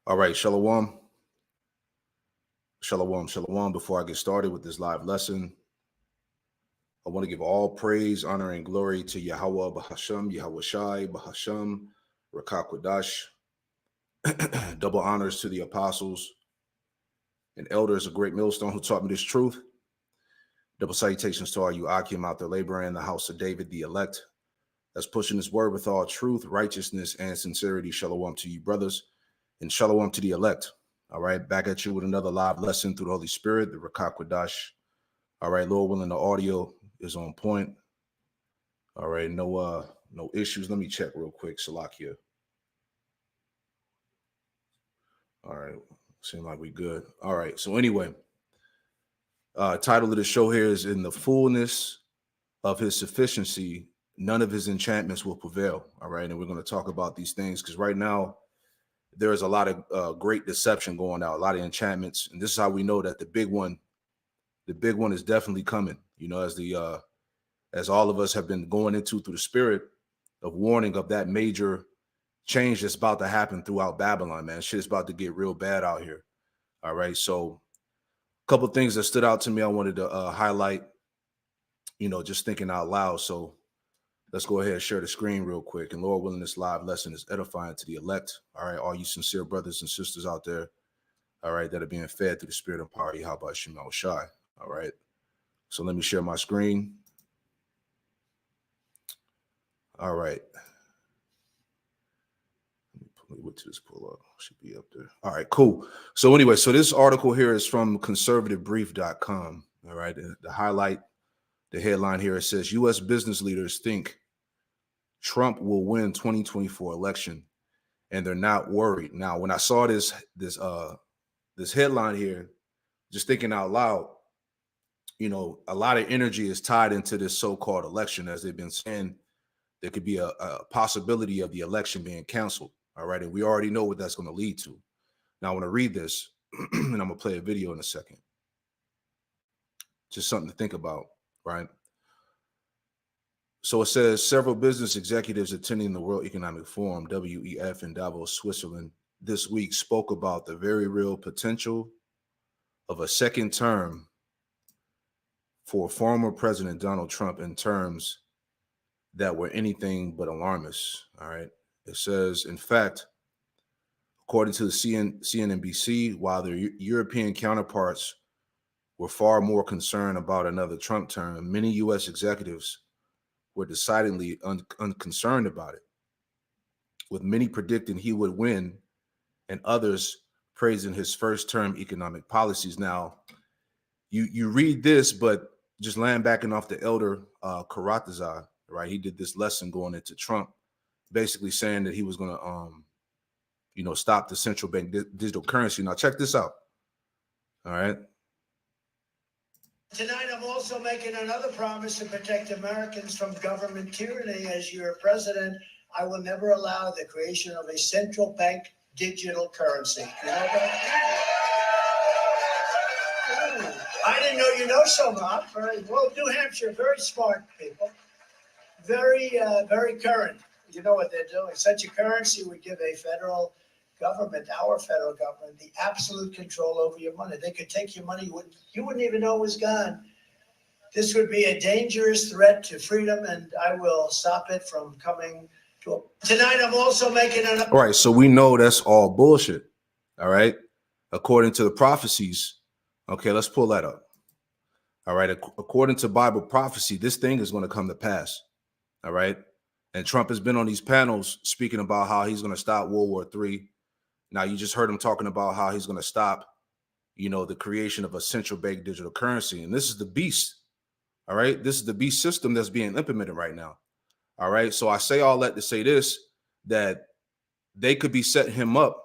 All right, Shalom. Shalom, Shalom. Before I get started with this live lesson, I want to give all praise, honor, and glory to Yahweh, Bahasham, Yahweh Shai, Bahasham, Rakakwadash. Double honors to the apostles and elders of Great Millstone who taught me this truth. Double salutations to all you Akim out there laboring in the house of David, the elect, that's pushing this word with all truth, righteousness, and sincerity. Shalom to you, brothers, and shalom to the elect. All right, back at you with another live lesson through the Holy Spirit, the Rakakwadash. All right, Lord willing, the audio is on point. All right, no issues. Let me check real quick, Salakia. All right, seem like we good. All right, so anyway, title of the show here is In the Fullness of His Sufficiency, None of His Enchantments Will Prevail. All right, and we're going to talk about these things because right now there is a lot of great deception going out, a lot of enchantments, and this is how we know that the big one is definitely coming. You know, as all of us have been going into through the spirit of warning of that major change that's about to happen throughout Babylon, man. Shit is about to get real bad out here. All right, so a couple of things that stood out to me I wanted to highlight, you know, just thinking out loud. So let's go ahead and share the screen real quick. And Lord willing, this live lesson is edifying to the elect. All right, all you sincere brothers and sisters out there, all right, that are being fed through the spirit and power. How about Shemal Shai? All right, so let me share my screen. All right. What to this pull up? Should be up there. All right, cool. So anyway, so this article here is from conservativebrief.com. All right, the highlight, the headline here, it says U.S. business leaders think Trump will win 2024 election, and they're not worried. Now, when I saw this headline here, just thinking out loud, you know, a lot of energy is tied into this so-called election, as they've been saying. There could be a possibility of the election being canceled. All right, and we already know what that's going to lead to. Now, I want to read this, and I'm going to play a video in a second. Just something to think about, right? So it says several business executives attending the World Economic Forum, WEF, in Davos, Switzerland, this week spoke about the very real potential of a second term for former President Donald Trump in terms that were anything but alarmist. All right. It says, in fact, according to the CNBC, while their European counterparts were far more concerned about another Trump term, many U.S. executives were decidedly unconcerned about it, with many predicting he would win and others praising his first term economic policies. Now, you read this, but just laying back and off the elder Karatazar, right? He did this lesson going into Trump, basically saying that he was going to, stop the central bank digital currency. Now, check this out. All right. Tonight, I'm also making another promise to protect Americans from government tyranny. As your president, I will never allow the creation of a central bank digital currency. You know that? I didn't know you know so much. Well, New Hampshire, very smart people. Very current. You know what they're doing. Such a currency would give a federal government, our federal government, the absolute control over your money. They could take your money, you wouldn't even know it was gone. This would be a dangerous threat to freedom, and I will stop it from coming to a... Tonight, I'm also making an... All right, so we know that's all bullshit, all right? According to the prophecies. Okay, let's pull that up. All right, according to Bible prophecy, this thing is going to come to pass, all right? And Trump has been on these panels speaking about how he's going to stop World War III. Now, you just heard him talking about how he's going to stop, the creation of a central bank digital currency. And this is the beast, all right? This is the beast system that's being implemented right now, all right? So I say all that to say this, that they could be setting him up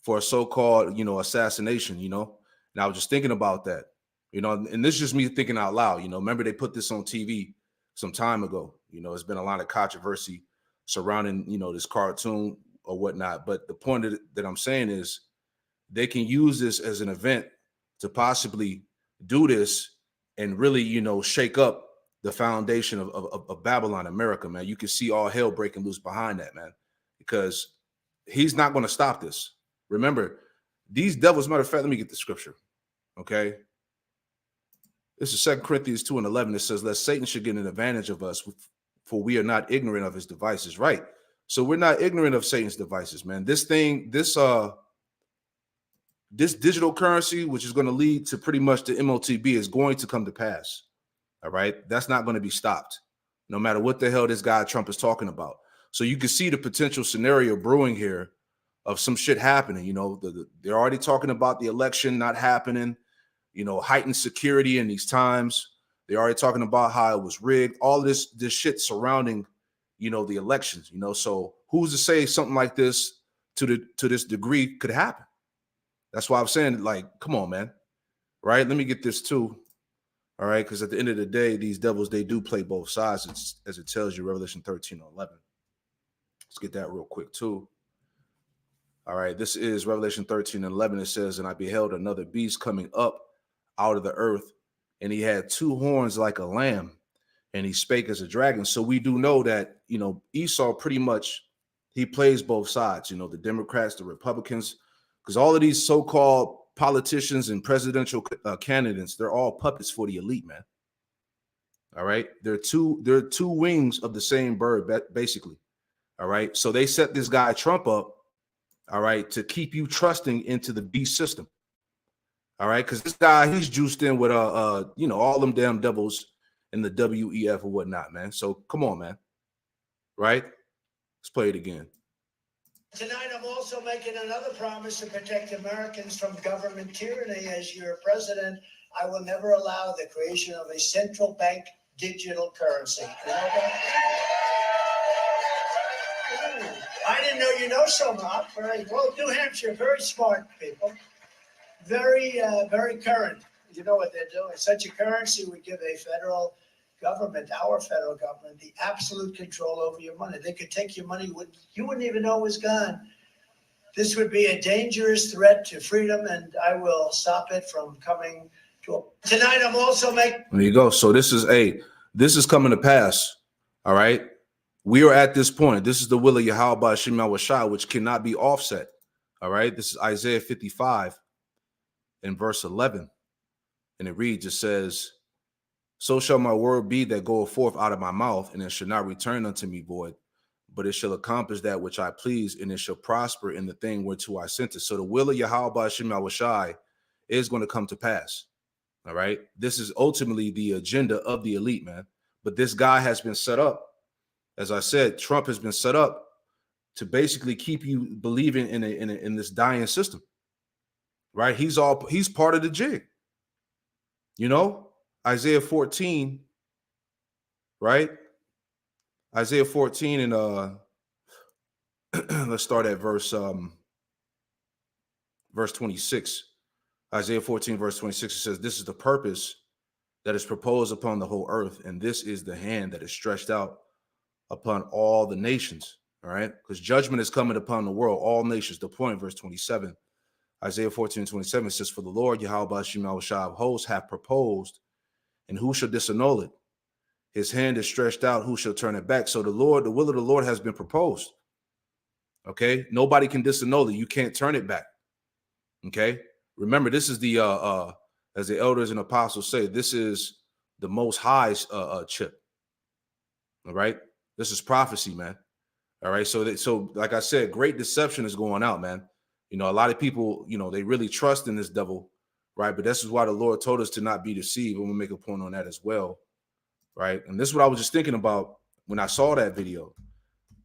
for a so-called, assassination, And I was just thinking about that, and this is just me thinking out loud, Remember they put this on TV some time ago. It's been a lot of controversy surrounding, this cartoon or whatnot. But the point that I'm saying is they can use this as an event to possibly do this and really, shake up the foundation of Babylon, America, man. You can see all hell breaking loose behind that, man, because he's not going to stop this. Remember, these devils, matter of fact, let me get the scripture. Okay. This is 2 Corinthians 2:11. It says, lest Satan should get an advantage of us, for we are not ignorant of his devices. Right. So we're not ignorant of Satan's devices, man. This digital currency, which is going to lead to pretty much the MOTB, is going to come to pass. All right. That's not going to be stopped, no matter what the hell this guy Trump is talking about. So you can see the potential scenario brewing here of some shit happening. You know, they're already talking about the election not happening, you know, heightened security in these times. They're already talking about how it was rigged, all this shit surrounding, you know, the elections, you know. So who's to say something like this to this degree could happen? That's why I'm saying, like, come on, man. Right? Let me get this too. All right, because at the end of the day, these devils, they do play both sides, as it tells you, Revelation 13:11. Let's get that real quick too. All right, this is Revelation 13:11. It says, and I beheld another beast coming up out of the earth, and he had two horns like a lamb, and he spake as a dragon. So we do know that, you know, Esau pretty much, he plays both sides, you know, the Democrats, the Republicans, because all of these so-called politicians and presidential candidates, they're all puppets for the elite, man. All right, they're two wings of the same bird, basically. All right, so they set this guy Trump up, all right, to keep you trusting into the beast system. All right, because this guy, he's juiced in with you know, all them damn devils in the WEF or whatnot, man. So come on, man. Right? Let's play it again. Tonight, I'm also making another promise to protect Americans from government tyranny. As your president, I will never allow the creation of a central bank digital currency. You know that? I didn't know you know so much. Well, New Hampshire, very smart people. Very current. You know what they're doing. Such a currency would give a federal government, our federal government, the absolute control over your money. They could take your money, you wouldn't even know it was gone. This would be a dangerous threat to freedom, and I will stop it from coming to tonight. I'm also making. There you go. So this is coming to pass. All right. We are at this point. This is the will of Yahweh by Hashem Yahushua, which cannot be offset. All right. This is Isaiah 55 in verse 11. And it reads, it says, so shall my word be that goeth forth out of my mouth, and it shall not return unto me void, but it shall accomplish that which I please, and it shall prosper in the thing whereto I sent it. So the will of Yahweh by Hashem Yahushua is going to come to pass. All right. This is ultimately the agenda of the elite, man. But this guy has been set up. As I said, Trump has been set up to basically keep you believing in this dying system. Right? He's part of the jig. You know, Isaiah 14, right? Isaiah 14 and let's start at verse 26. Isaiah 14, verse 26, it says, this is the purpose that is proposed upon the whole earth, and this is the hand that is stretched out upon all the nations. All right, because judgment is coming upon the world, all nations. The point, verse 27, Isaiah 14:27 says, for the Lord Yahweh Hashem Yahushua of hosts hath proposed, and who shall disannul it? His hand is stretched out, who shall turn it back? So the will of the Lord has been proposed. Okay, nobody can disannul it. You can't turn it back. Okay, remember, this is the as the elders and apostles say, this is the Most High's chip. All right, this is prophecy, man. All right, so like I said, great deception is going out, man. You know, a lot of people, you know, they really trust in this devil, right? But this is why the Lord told us to not be deceived. And we'll make a point on that as well, right? And this is what I was just thinking about when I saw that video.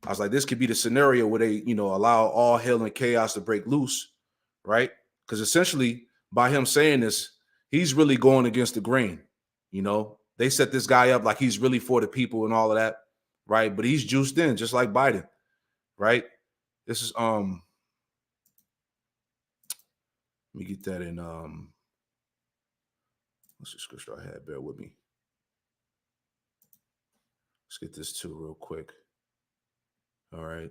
I was like, this could be the scenario where they, you know, allow all hell and chaos to break loose, right? Because essentially, by him saying this, he's really going against the grain. You know, they set this guy up like he's really for the people and all of that, right? But he's juiced in, just like Biden, right? This is let me get that in what's the scripture I had? Bear with me. Let's get this too real quick. All right.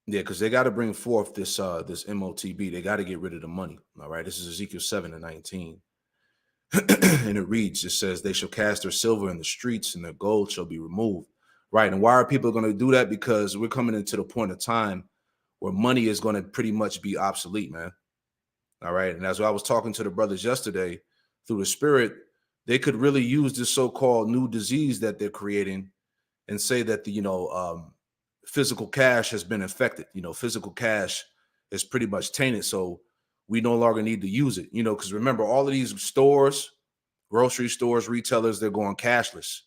Yeah, because they got to bring forth this MOTB. They got to get rid of the money. All right. This is Ezekiel 7:19. And it reads, it says, they shall cast their silver in the streets and their gold shall be removed. Right. And why are people going to do that? Because we're coming into the point of time where money is going to pretty much be obsolete, man. All right. And as I was talking to the brothers yesterday through the spirit, they could really use this so-called new disease that they're creating and say that physical cash has been infected. Physical cash is pretty much tainted. So we no longer need to use it, because remember, all of these stores, grocery stores, retailers, they're going cashless,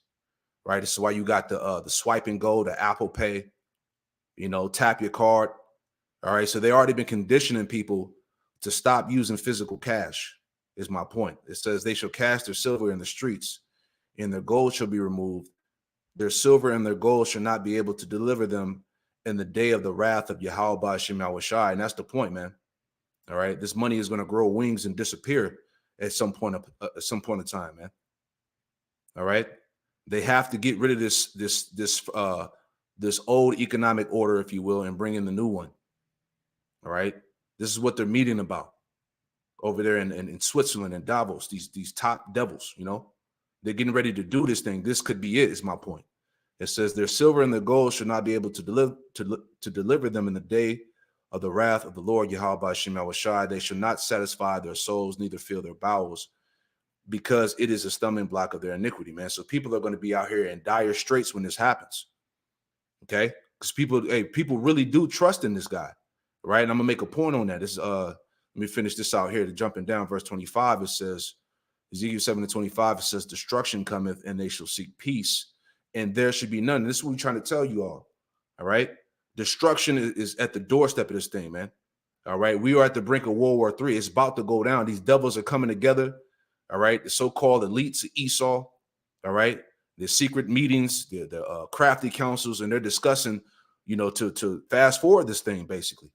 right? This is why you got the swipe and go, the Apple Pay, tap your card. All right. So they already been conditioning people to stop using physical cash, is my point. It says they shall cast their silver in the streets, and their gold shall be removed. Their silver and their gold shall not be able to deliver them in the day of the wrath of Yahweh Ba'ashem Yahushai. And that's the point, man. All right. This money is going to grow wings and disappear at some point in time, man. All right. They have to get rid of this old economic order, if you will, and bring in the new one. All right. This is what they're meeting about over there in Switzerland and Davos, these top devils, they're getting ready to do this thing. This could be it, is my point. It says their silver and their gold should not be able to deliver them in the day of the wrath of the Lord Yahweh Ba'ashem Yahushai. They shall not satisfy their souls, neither fill their bowels, because it is a stumbling block of their iniquity, man. So people are going to be out here in dire straits when this happens. Okay? Because people really do trust in this guy. Right. And I'm gonna make a point on that. Let me finish this out here. Jumping down, verse 25, it says, Ezekiel 7:25, it says, destruction cometh, and they shall seek peace, and there should be none. And this is what we're trying to tell you all. All right. Destruction is at the doorstep of this thing, man. All right. We are at the brink of World War III. It's about to go down. These devils are coming together. All right. The so-called elites of Esau. All right. The secret meetings, the crafty councils, and they're discussing, to fast forward this thing, basically.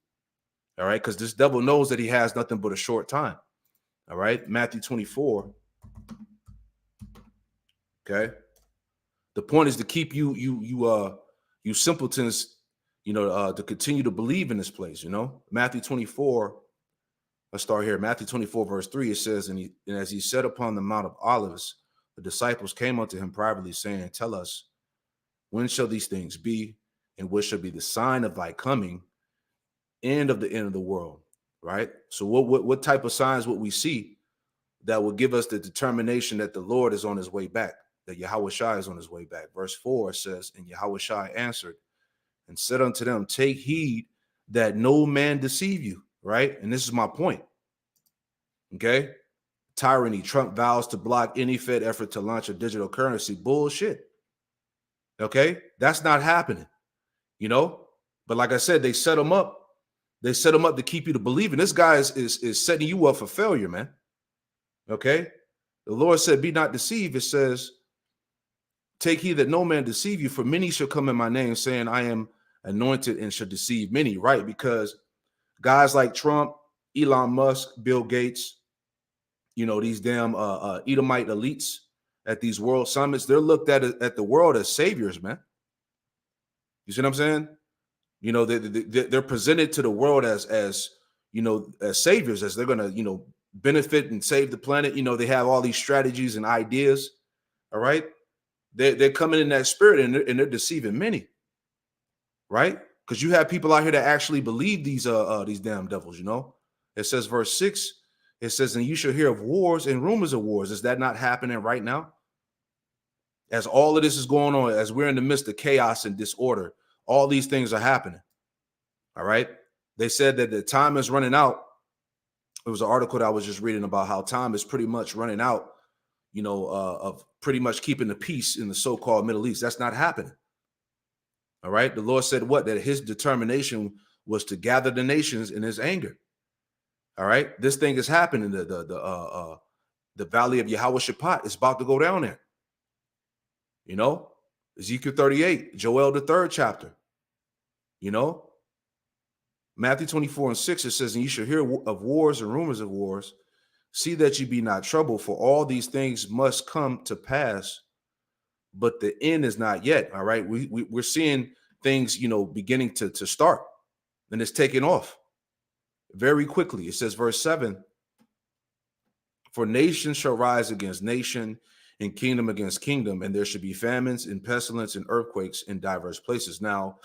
All right, because this devil knows that he has nothing but a short time. All right, Matthew 24. Okay, the point is to keep you simpletons, to continue to believe in this place. Matthew 24. Let's start here. Matthew 24, verse 3. It says, and as he sat upon the Mount of Olives, the disciples came unto him privately, saying, tell us, when shall these things be, and what shall be the sign of thy coming? End of the world, right? So what type of signs would we see that will give us the determination that the Lord is on his way back, that Yahushua is on his way back? Verse 4 says, and Yahushua answered and said unto them, take heed that no man deceive you, right? And this is my point. Okay. Tyranny. Trump vows to block any Fed effort to launch a digital currency. Bullshit. Okay. That's not happening, but like I said, they set them up. They set them up to keep you to believe. And this guy is setting you up for failure, man. Okay. The Lord said, be not deceived. It says, take heed that no man deceive you, for many shall come in my name, saying, I am anointed, and shall deceive many, right? Because guys like Trump, Elon Musk, Bill Gates, these damn Edomite elites at these world summits, they're looked at the world as saviors, man. You see what I'm saying? They're presented to the world as saviors, as they're going to, benefit and save the planet. They have all these strategies and ideas. All right. They're coming in that spirit, and they're deceiving many. Right. Because you have people out here that actually believe these damn devils. It says verse 6, it says, and you shall hear of wars and rumors of wars. Is that not happening right now? As all of this is going on, as we're in the midst of chaos and disorder, all these things are happening. All right. They said that the time is running out. It was an article that I was just reading about how time is pretty much running out, of pretty much keeping the peace in the so-called Middle East. That's not happening. All right. The Lord said what? That his determination was to gather the nations in his anger. All right. This thing is happening. The valley of Yahweh Shaphat is about to go down there. Ezekiel 38, Joel, the 3rd chapter, Matthew 24 and 6, it says, and you shall hear of wars and rumors of wars. See that you be not troubled, for all these things must come to pass, but the end is not yet. All right. We're seeing things, beginning to start, and it's taking off very quickly. It says, verse 7, for nation shall rise against nation, and kingdom against kingdom, and there should be famines and pestilence and earthquakes in diverse places. Now,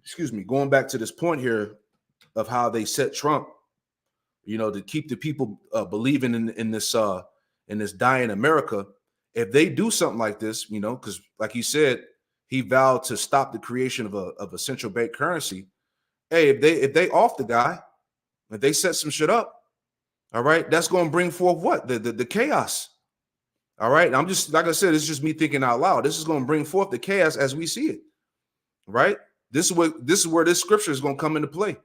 excuse me, going back to this point here of how they set Trump, to keep the people believing in this dying America. If they do something like this, because like he said, he vowed to stop the creation of a central bank currency. Hey, if they off the guy, if they set some shit up, all right, that's going to bring forth what? The chaos. All right. I'm just, like I said, it's just me thinking out loud. This is going to bring forth the chaos as we see it. Right? This is where this scripture is going to come into play.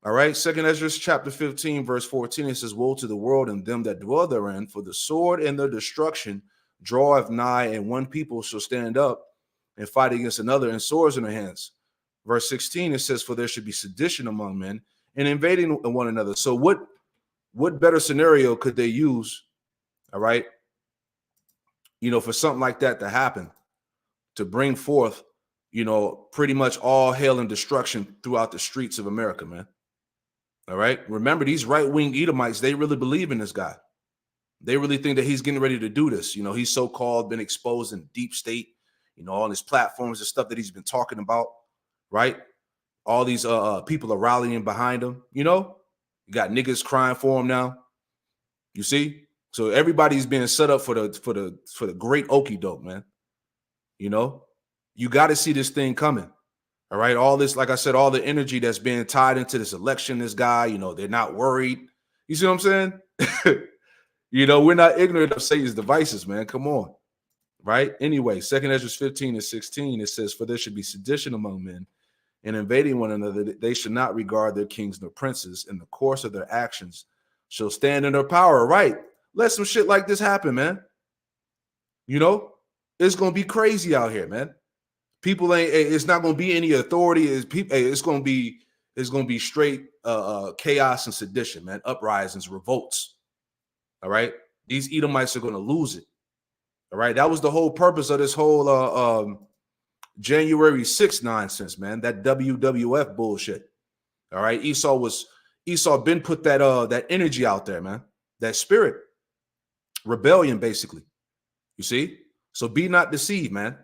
All right. 2 Ezra chapter 15, verse 14, it says, woe to the world and them that dwell therein, for the sword and their destruction draweth nigh, and one people shall stand up and fight against another, and swords in their hands. Verse 16, it says, for there should be sedition among men and invading one another. So what better scenario could they use, all right, for something like that to happen, to bring forth, pretty much all hell and destruction throughout the streets of America, man. All right. Remember, these right-wing Edomites, they really believe in this guy. They really think that he's getting ready to do this. He's so-called been exposed in deep state, on his platforms and stuff that he's been talking about, right? All these people are rallying behind him, You got niggas crying for him now. You see? So everybody's being set up for the great okie doke, man. You got to see this thing coming. All right. All this, like I said, all the energy that's being tied into this election, this guy, they're not worried. You see what I'm saying? We're not ignorant of Satan's devices, man. Come on. Right. Anyway, 2 Ezra 15 and 16, it says, for there should be sedition among men and invading one another. They should not regard their kings nor princes. In the course of their actions shall stand in their power. Right. Let some shit like this happen, man. It's going to be crazy out here, man. People it's not going to be any authority. It's going to be straight chaos and sedition, man. Uprisings, revolts. All right. These Edomites are going to lose it. All right. That was the whole purpose of this whole January 6th nonsense, man. That WWF bullshit. All right. Esau been put that energy out there, man. That spirit. Rebellion, basically. You see? So be not deceived, man.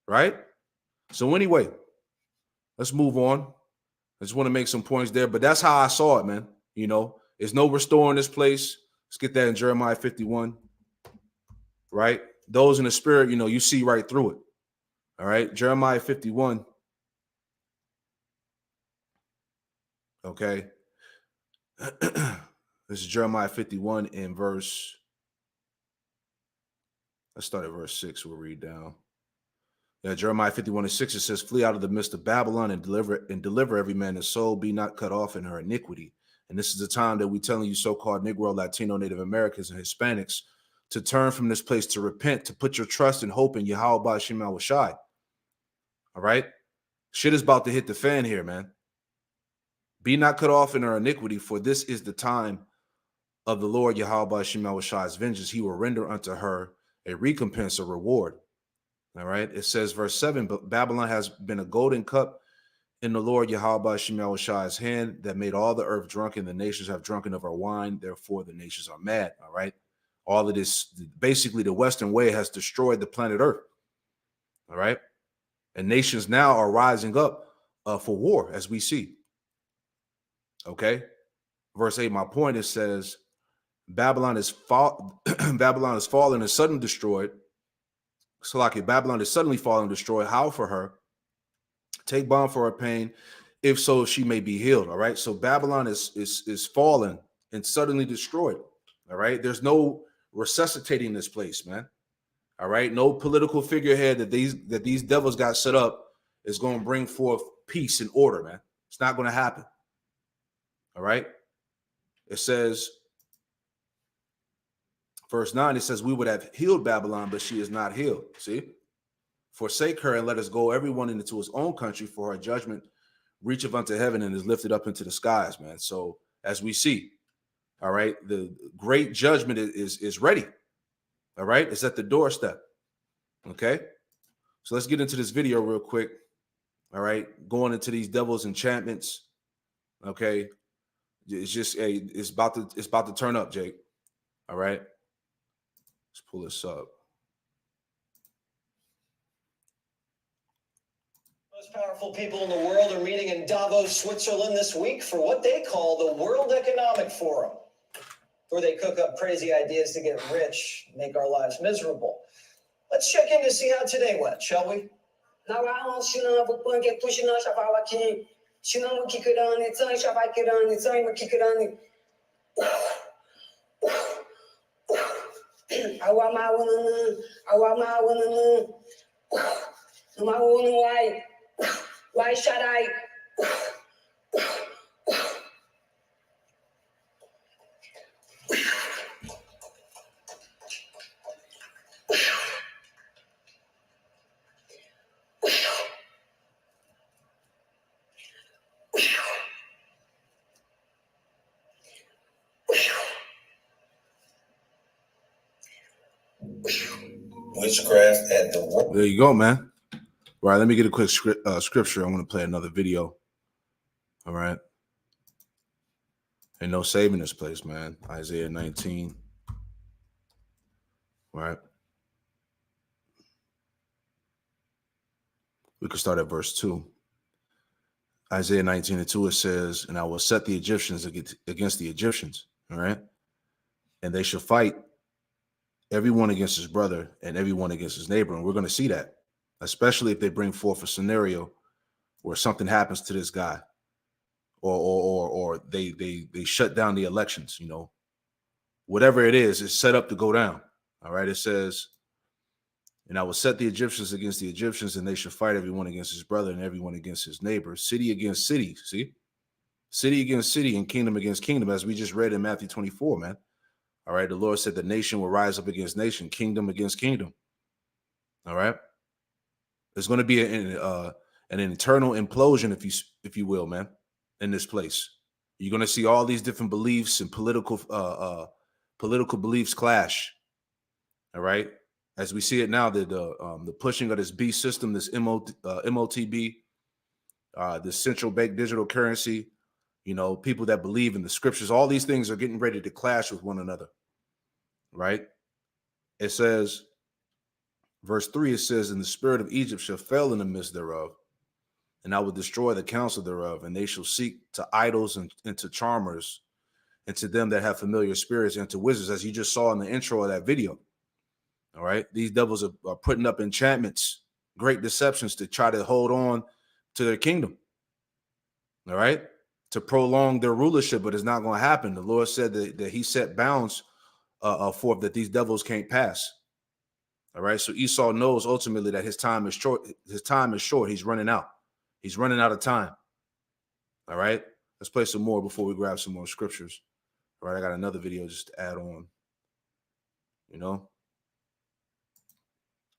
Right? So anyway, let's move on. I just want to make some points there, but that's how I saw it, man. There's no restoring this place. Let's get that in Jeremiah 51. Right? Those in the spirit, you see right through it. All right? Jeremiah 51. Okay. This is Jeremiah 51 in verse. Let's start at verse 6. We'll read down. Yeah, Jeremiah 51 and 6, it says, flee out of the midst of Babylon and deliver every man his soul, be not cut off in her iniquity. And this is the time that we're telling you so-called Negro, Latino, Native Americans, and Hispanics to turn from this place, to repent, to put your trust and hope in Yahweh Ba'Shem Yahushai. All right? Shit is about to hit the fan here, man. Be not cut off in her iniquity, for this is the time of the Lord Yahweh Ba'Shem Yahushai's vengeance. He will render unto her a recompense, a reward. All right. It says, verse 7, but Babylon has been a golden cup in the Lord Yahweh Ba'Shem Yahushai's hand that made all the earth drunken. The nations have drunken of her wine. Therefore, the nations are mad. All right. All of this, basically, the Western way has destroyed the planet Earth. All right. And nations now are rising up for war, as we see. Okay. Verse 8, my point, it says, Babylon is fallen and suddenly destroyed. So like Babylon is suddenly fallen and destroyed. How for her? Take balm for her pain, if so she may be healed. All right. So Babylon is fallen and suddenly destroyed. All right. There's no resuscitating this place, man. All right. No political figurehead that these devils got set up is going to bring forth peace and order, man. It's not going to happen. All right. It says, verse 9, it says, we would have healed Babylon, but she is not healed. See? Forsake her and let us go, everyone into his own country, for her judgment reacheth unto heaven and is lifted up into the skies, man. So as we see, all right, the great judgment is ready. All right. It's at the doorstep. Okay. So let's get into this video real quick. All right. Going into these devil's enchantments. Okay. It's just it's about to turn up, Jake. All right. Let's pull this up. most powerful people in the world are meeting in Davos, Switzerland this week for what they call the World Economic Forum, where they cook up crazy ideas to get rich, make our lives miserable. Let's check in to see how today went, shall we? Why should I? Witchcraft at the work. There you go, man. All right, let me get a quick scripture. I'm going to play another video. All right. Ain't no saving this place, man. Isaiah 19. All right. We could start at verse 2. Isaiah 19:2, it says, and I will set the Egyptians against the Egyptians. All right. And they shall fight everyone against his brother and everyone against his neighbor. And we're going to see that, especially if they bring forth a scenario where something happens to this guy, or they shut down the elections, you know, whatever it is, it's set up to go down. All right. It says, and I will set the Egyptians against the Egyptians, and they shall fight everyone against his brother and everyone against his neighbor, city against city. See, city against city and kingdom against kingdom, as we just read in Matthew 24, man. All right. The Lord said the nation will rise up against nation, kingdom against kingdom. All right. There's going to be an internal implosion, if you will, man, in this place. You're going to see all these different beliefs and political beliefs clash. All right. As we see it now, the pushing of this beast system, this MOTB, this central bank digital currency, you know, people that believe in the scriptures, all these things are getting ready to clash with one another. Right. It says, verse 3, it says, and the spirit of Egypt shall fail in the midst thereof, and I will destroy the counsel thereof, and they shall seek to idols and to charmers, and to them that have familiar spirits, and to wizards, as you just saw in the intro of that video. All right. These devils are putting up enchantments, great deceptions to try to hold on to their kingdom. All right. To prolong their rulership, but it's not going to happen. The Lord said that he set bounds forth that these devils can't pass. All right. So Esau knows ultimately that his time is short. His time is short. He's running out. He's running out of time. All right. Let's play some more before we grab some more scriptures. All right. I got another video just to add on. You know,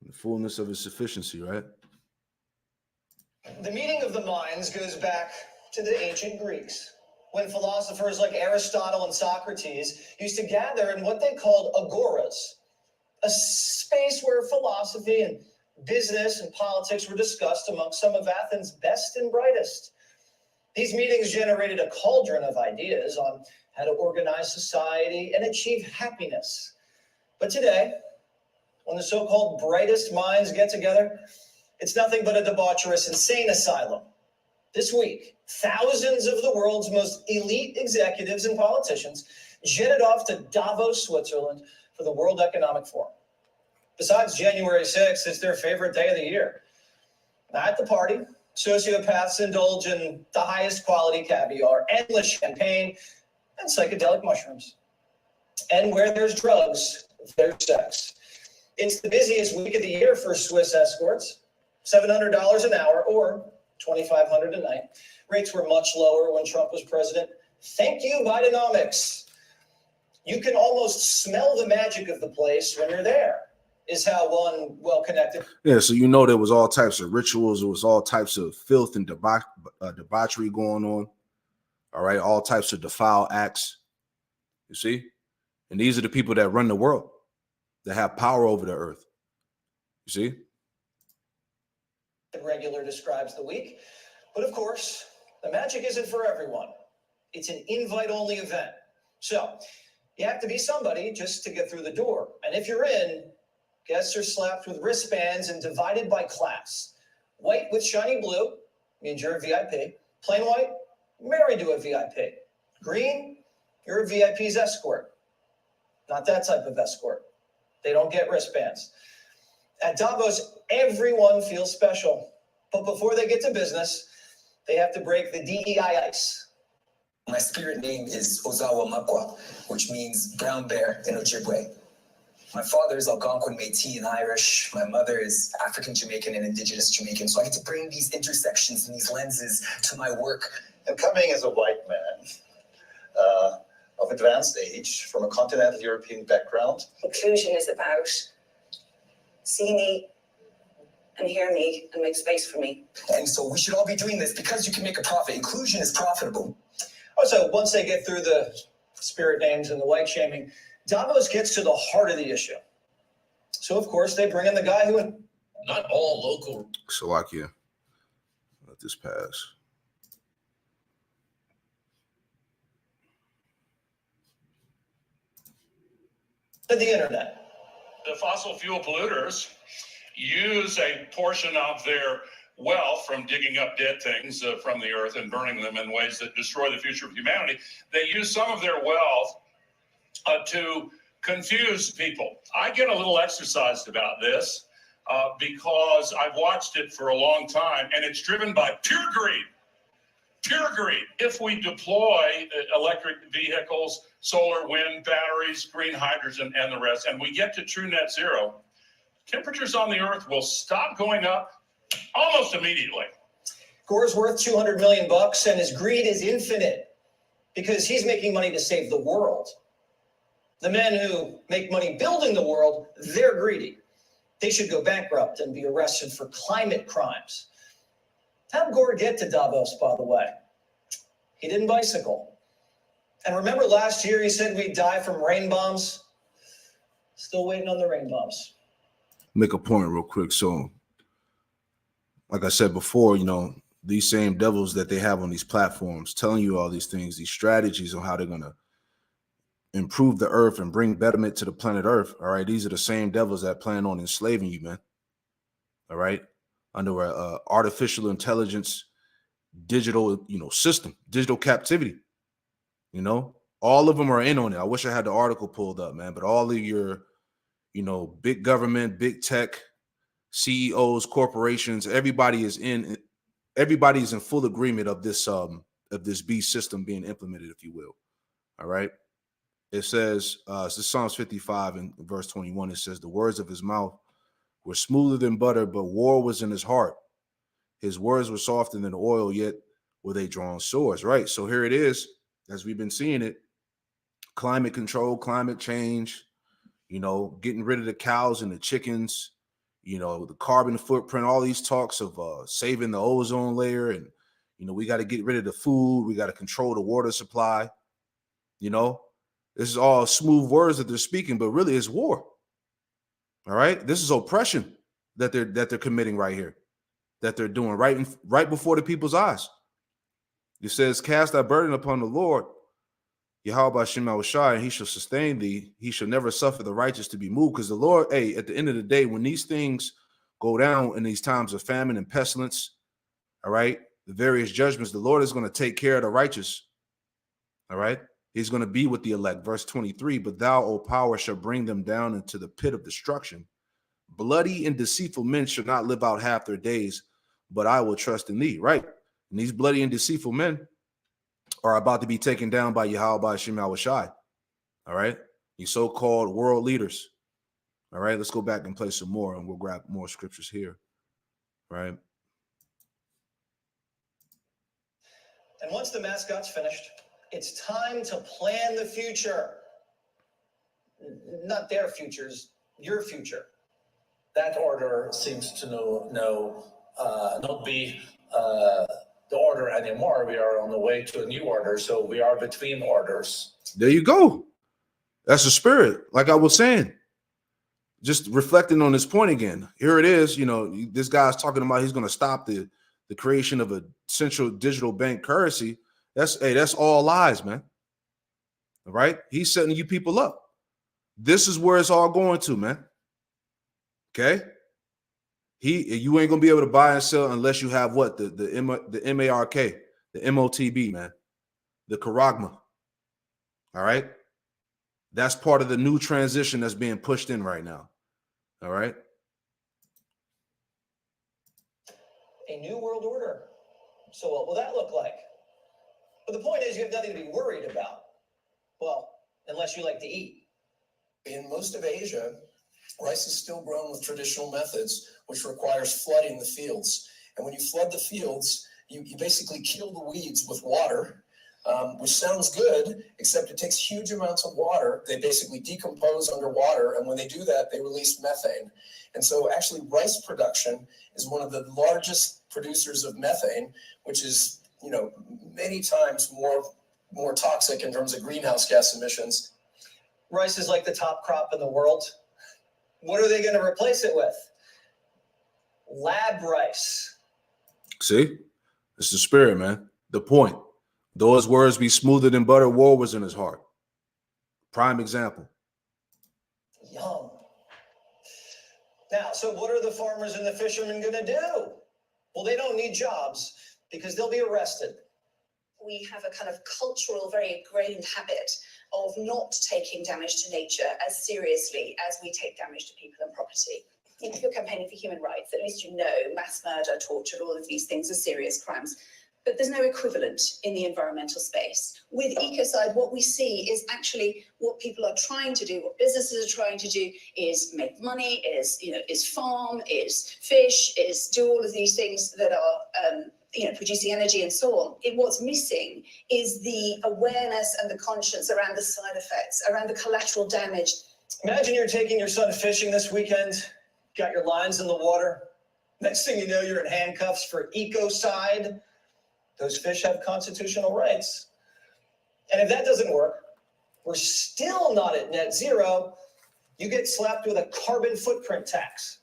the fullness of his sufficiency, right? The meeting of the minds goes back to the ancient Greeks, when philosophers like Aristotle and Socrates used to gather in what they called agoras, a space where philosophy and business and politics were discussed among some of Athens' best and brightest. These meetings generated a cauldron of ideas on how to organize society and achieve happiness. But today, when the so-called brightest minds get together, it's nothing but a debaucherous insane asylum. This week, thousands of the world's most elite executives and politicians jetted off to Davos, Switzerland for the World Economic Forum. Besides January 6th, it's their favorite day of the year. At the party, sociopaths indulge in the highest quality caviar, endless champagne, and psychedelic mushrooms. And where there's drugs, there's sex. It's the busiest week of the year for Swiss escorts, $700 an hour or $2,500 a night. Rates were much lower when Trump was president. Thank you, Bidenomics. You can almost smell the magic of the place when you're there, is how one well-connected. Yeah, so you know there was all types of rituals. There was all types of filth and debauchery going on. All right, all types of defile acts. You see? And these are the people that run the world, that have power over the earth. You see? Regular describes the week. But of course, the magic isn't for everyone. It's an invite-only event. So you have to be somebody just to get through the door. And if you're in, guests are slapped with wristbands and divided by class. White with shiny blue means you're a VIP. Plain white, married to a VIP. Green, you're a VIP's escort. Not that type of escort. They don't get wristbands. At Davos, everyone feels special. But before they get to business, they have to break the DEI ice. My spirit name is Ozawa Makwa, which means brown bear in Ojibwe. My father is Algonquin Métis and Irish. My mother is African Jamaican and Indigenous Jamaican. So I get to bring these intersections and these lenses to my work. And coming as a white man of advanced age from a continental European background. Inclusion is about see me and hear me and make space for me. And so we should all be doing this because you can make a profit. Inclusion is profitable. So once they get through the spirit names and the white shaming, Davos gets to the heart of the issue. So, of course, they bring in the guy who... Not all local... Slovakia. Let this pass. The internet. The fossil fuel polluters use a portion of their wealth from digging up dead things from the earth and burning them in ways that destroy the future of humanity. They use some of their wealth to confuse people. I get a little exercised about this because I've watched it for a long time, and it's driven by pure greed. Pure greed. If we deploy electric vehicles, solar, wind, batteries, green hydrogen, and the rest, and we get to true net zero, temperatures on the earth will stop going up almost immediately. Gore's worth $200 million, and his greed is infinite because he's making money to save the world. The men who make money building the world, they're greedy. They should go bankrupt and be arrested for climate crimes. How'd Gore get to Davos, by the way? He didn't bicycle. And remember last year he said we'd die from rain bombs? Still waiting on the rain bombs. Make a point real quick. So, like I said before, you know, these same devils that they have on these platforms telling you all these things, these strategies on how they're going to improve the earth and bring betterment to the planet Earth. All right. These are the same devils that plan on enslaving you, man. All right. Under a artificial intelligence, digital, system, digital captivity. All of them are in on it. I wish I had the article pulled up, man, but all of your, big government, big tech, CEOs, corporations, everybody's in full agreement of this beast system being implemented, if you will. All right. It says, this is Psalms 55 and verse 21. It says, the words of his mouth were smoother than butter, but war was in his heart. His words were softer than oil, yet were they drawn swords. Right. So here it is, as we've been seeing it, climate control, climate change, getting rid of the cows and the chickens, the carbon footprint, all these talks of saving the ozone layer. And, we got to get rid of the food. We got to control the water supply. This is all smooth words that they're speaking, but really it's war. All right. This is oppression that they're committing right here, that they're doing right before the people's eyes. It says, cast thy burden upon the Lord, Yahweh Shema Shai, and he shall sustain thee. He shall never suffer the righteous to be moved. Because the Lord, at the end of the day, when these things go down in these times of famine and pestilence, all right, the various judgments, the Lord is going to take care of the righteous. All right. He's going to be with the elect. Verse 23, but thou, O power, shall bring them down into the pit of destruction. Bloody and deceitful men shall not live out half their days, but I will trust in thee. Right. And these bloody and deceitful men are about to be taken down by Yahweh Shema Shai. All right. These so-called world leaders. All right. Let's go back and play some more, and we'll grab more scriptures here. Right. And once the mascot's finished, it's time to plan the future. Not their futures, your future. That order seems to not be the order anymore. We are on the way to a new order, so we are between orders. There you go. That's the spirit. Like I was saying, just reflecting on this point again. Here it is. This guy's talking about he's going to stop the creation of a central digital bank currency. That's all lies, man. All right. He's setting you people up. This is where it's all going to, man. Okay. You ain't gonna be able to buy and sell unless you have what? The MARK, the MOTB, man. The Charagma. All right. That's part of the new transition that's being pushed in right now. All right. A new world order. So what will that look like? But the point is, you have nothing to be worried about. Well, unless you like to eat. In most of Asia, rice is still grown with traditional methods, which requires flooding the fields. And when you flood the fields, you basically kill the weeds with water, which sounds good, except it takes huge amounts of water. They basically decompose underwater, and when they do that, they release methane. And so actually rice production is one of the largest producers of methane, which is, you know, many times more toxic in terms of greenhouse gas emissions. Rice is like the top crop in the world. What are they going to replace it with? Lab rice. See? It's the spirit, man. The point. Though his words be smoother than butter, war was in his heart. Prime example. Yum. Now, so what are the farmers and the fishermen going to do? Well, they don't need jobs because they'll be arrested. We have a kind of cultural, very ingrained habit of not taking damage to nature as seriously as we take damage to people and property. If you're campaigning for human rights, at least you know mass murder, torture, all of these things are serious crimes. But there's no equivalent in the environmental space. With ecocide, what we see is actually what people are trying to do, what businesses are trying to do is make money, is farm, is fish, is do all of these things that are producing energy and so on. What's missing is the awareness and the conscience around the side effects, around the collateral damage. Imagine you're taking your son fishing this weekend, got your lines in the water. Next thing you know, you're in handcuffs for ecocide. Those fish have constitutional rights. And if that doesn't work, we're still not at net zero. You get slapped with a carbon footprint tax.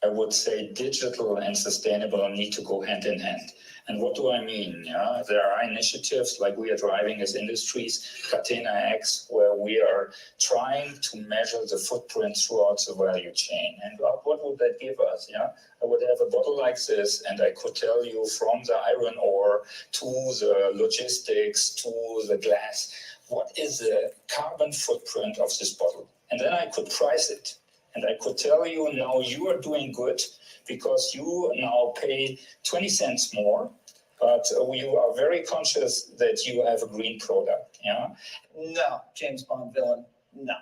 I would say digital and sustainable need to go hand in hand. And what do I mean? Yeah, there are initiatives like we are driving as industries, Catena X, where we are trying to measure the footprint throughout the value chain. And what would that give us? Yeah, I would have a bottle like this, and I could tell you from the iron ore to the logistics to the glass, what is the carbon footprint of this bottle? And then I could price it. And I could tell you now you are doing good because you now pay 20 cents more, but you are very conscious that you have a green product. Yeah. No, James Bond villain, no.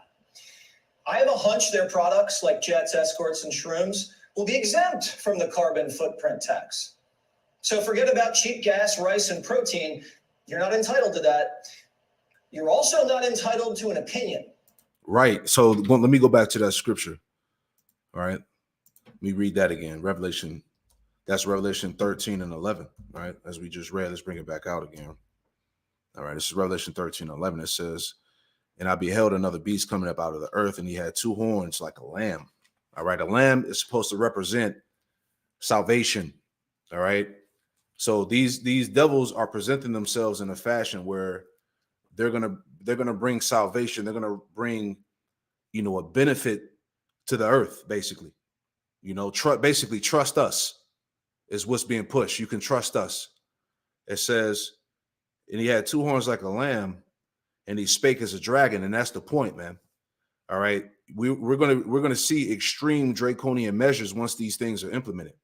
I have a hunch their products like jets, escorts, and shrooms will be exempt from the carbon footprint tax. So forget about cheap gas, rice, and protein. You're not entitled to that. You're also not entitled to an opinion. Right. So let me go back to that scripture. All right. Let me read that again. Revelation. That's Revelation 13 and 11. All right. As we just read, let's bring it back out again. All right. This is Revelation 13 and 11. It says, and I beheld another beast coming up out of the earth, and he had two horns like a lamb. All right. A lamb is supposed to represent salvation. All right. So these devils are presenting themselves in a fashion where they're gonna bring salvation. They're gonna bring, a benefit to the earth, basically. Basically trust us is what's being pushed. You can trust us. It says, and he had two horns like a lamb, and he spake as a dragon, and that's the point, man. All right, we're gonna see extreme draconian measures once these things are implemented.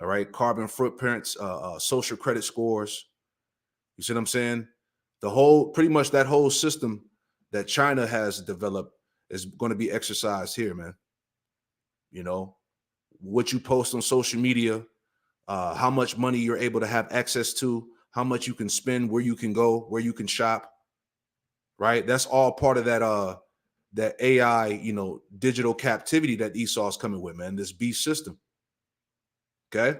All right, carbon footprints, social credit scores. You see what I'm saying? Pretty much that whole system that China has developed is going to be exercised here, man. What you post on social media, how much money you're able to have access to, how much you can spend, where you can go, where you can shop, right? That's all part of that AI, digital captivity that Esau's coming with, man, this beast system. Okay.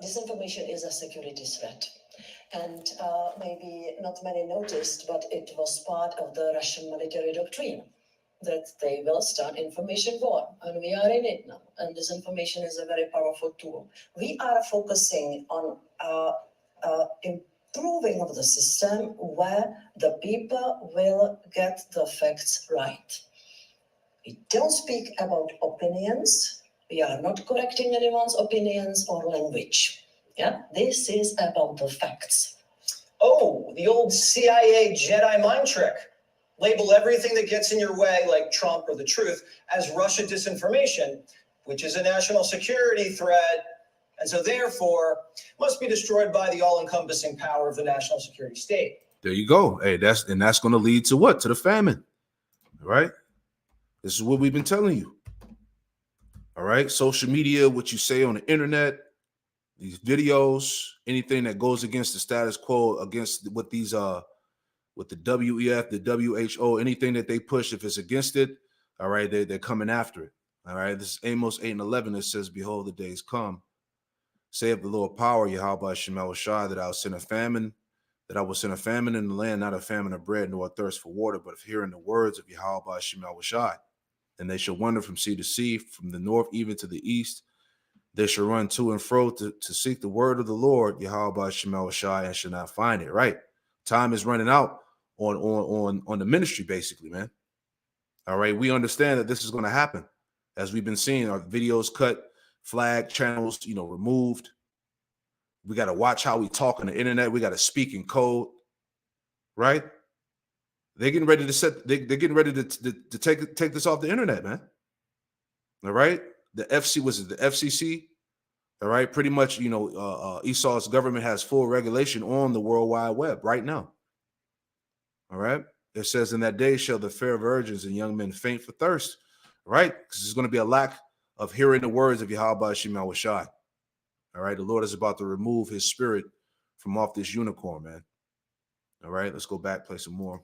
Disinformation is a security threat. And maybe not many noticed, but it was part of the Russian military doctrine that they will start information war. And we are in it now. And disinformation is a very powerful tool. We are focusing on proving of the system where the people will get the facts right. We don't speak about opinions. We are not correcting anyone's opinions or language. Yeah, this is about the facts. Oh, the old CIA Jedi mind trick. Label everything that gets in your way, like Trump or the truth, as Russia disinformation, which is a national security threat, and so therefore must be destroyed by the all-encompassing power of the national security state. There you go. Hey, that's going to lead to what? To the famine. All right. This is what we've been telling you. All right. Social media, what you say on the internet, these videos, anything that goes against the status quo, against what these with the WEF, the WHO, anything that they push, if it's against it, all right, they're coming after it. All right. This is Amos 8:11. It says, "Behold, the days come, saith the Lord power, Yahweh Shemel Shai, that I will send a famine, in the land, not a famine of bread, nor a thirst for water, but of hearing the words of Yahweh Shemel Shai. And they shall wander from sea to sea, from the north even to the east. They shall run to and fro to seek the word of the Lord, Yahweh Shemel Shai, and shall not find it." Right. Time is running out on the ministry, basically, man. All right. We understand that this is going to happen. As we've been seeing, our videos cut, flag channels, removed. We got to watch how we talk on the internet. We got to speak in code, right? They're getting ready to they're getting ready to take this off the internet, man. All right. The FCC? All right. Pretty much, Esau's government has full regulation on the World Wide Web right now. All right. It says, "In that day shall the fair virgins and young men faint for thirst." Right? Because there's going to be a lack of hearing the words of Yahweh Shemel Shai. All right. The Lord is about to remove his spirit from off this unicorn, man. All right. Let's go back, play some more.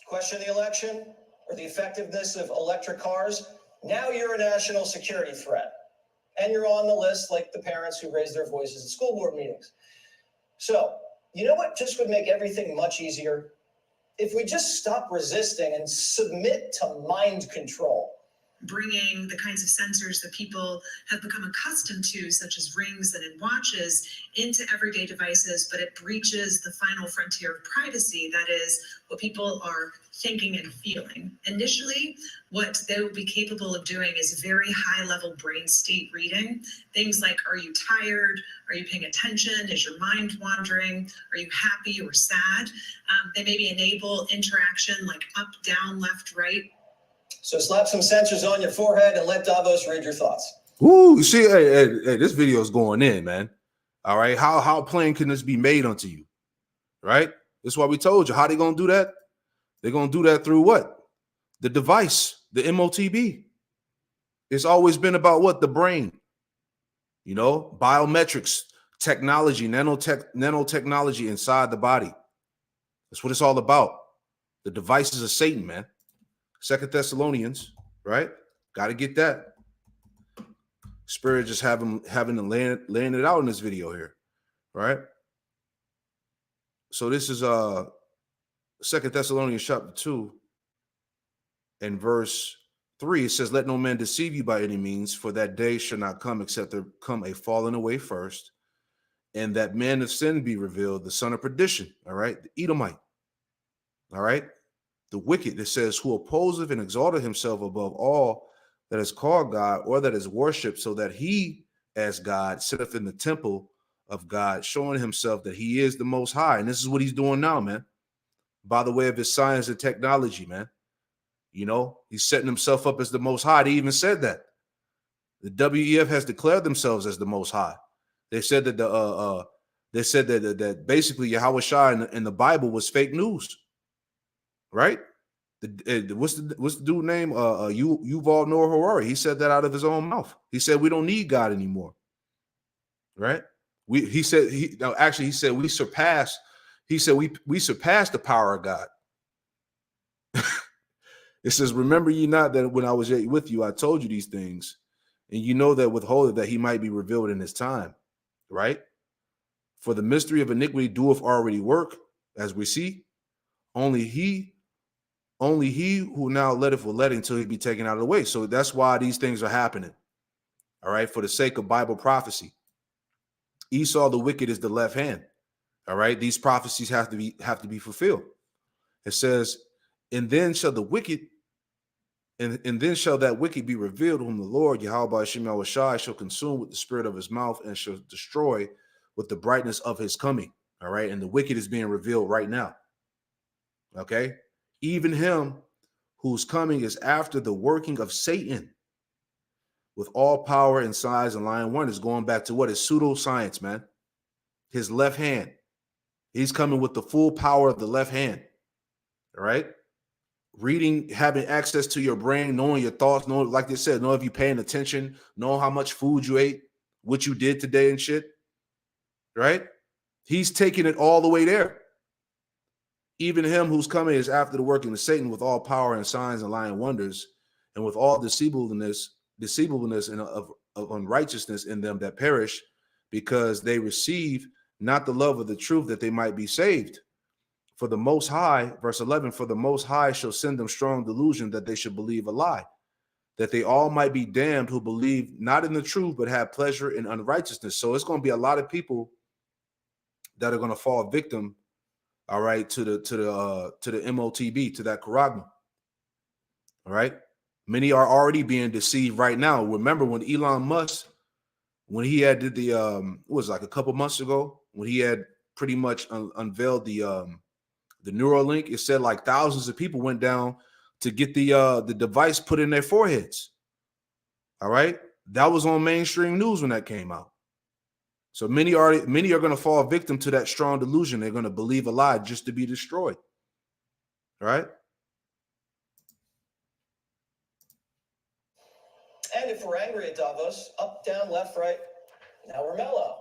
Question the election or the effectiveness of electric cars? Now you're a national security threat. And you're on the list like the parents who raise their voices at school board meetings. So, you know what just would make everything much easier? If we just stop resisting and submit to mind control. Bringing the kinds of sensors that people have become accustomed to, such as rings and in watches, into everyday devices, but it breaches the final frontier of privacy. That is what people are thinking and feeling. Initially, what they will be capable of doing is very high-level brain state reading. Things like, are you tired? Are you paying attention? Is your mind wandering? Are you happy or sad? They maybe enable interaction like up, down, left, right. So slap some sensors on your forehead and let Davos read your thoughts. Ooh, you see, hey, this video is going in, man. All right, how plain can this be made unto you? Right? That's why we told you. How they gonna do that? They're gonna do that through what? The device, the MOTB. It's always been about what? The brain. Biometrics, technology, nanotechnology inside the body. That's what it's all about. The devices of Satan, man. 2 Thessalonians, right? Got to get that. Spirit just having to laying it out in this video here, right? So this is 2 Thessalonians chapter 2 and verse 3. It says, "Let no man deceive you by any means, for that day shall not come except there come a falling away first, and that man of sin be revealed, the son of perdition." All right, the Edomite. All right. The wicked, it says, "who opposeth and exalteth himself above all that is called God, or that is worshipped, so that he, as God, sitteth in the temple of God, showing himself that he is the Most High." And this is what he's doing now, man. By the way of his science and technology, man. He's setting himself up as the Most High. They even said that. The WEF has declared themselves as the Most High. They said that that basically Yahweh Shai in the Bible was fake news. Right? What's the dude name? Yuval Noah Harari. He said that out of his own mouth. He said we don't need God anymore. Right? He said we surpassed. He said we surpassed the power of God. It says, "Remember ye not that when I was yet with you, I told you these things, and you know that withholdeth that he might be revealed in his time." Right? "For the mystery of iniquity doeth already work, as we see. Only he who now letteth will let until he be taken out of the way." So that's why these things are happening. All right, for the sake of Bible prophecy. Esau, the wicked, is the left hand. All right. These prophecies have to be fulfilled. It says, and then shall the wicked, and then shall that wicked be revealed, whom the Lord Yahweh Shemel Shai shall consume with the spirit of his mouth and shall destroy with the brightness of his coming. All right. And the wicked is being revealed right now. Okay. Even him whose coming is after the working of Satan with all power and signs and lying wonders, going back to what is pseudoscience, man. His left hand. He's coming with the full power of the left hand. All right. Reading, having access to your brain, knowing your thoughts, knowing, like they said, knowing if you're paying attention, knowing how much food you ate, what you did today and shit. Right? He's taking it all the way there. Even him whose coming is after the working of Satan with all power and signs and lying wonders, and with all deceivableness and of unrighteousness in them that perish, because they receive not the love of the truth, that they might be saved. For the Most High, verse 11, for the Most High shall send them strong delusion that they should believe a lie, that they all might be damned who believe not in the truth, but have pleasure in unrighteousness. So it's going to be a lot of people that are going to fall victim, all right, to the MOTB, to that charagma. All right. Many are already being deceived right now. Remember when Elon Musk, when he had did the it was like a couple months ago, when he had pretty much unveiled the Neuralink, it said like thousands of people went down to get the device put in their foreheads. All right. That was on mainstream news when that came out. So many are going to fall victim to that strong delusion. They're going to believe a lie just to be destroyed. All right. And if we're angry at Davos, up, down, left, right, now we're mellow.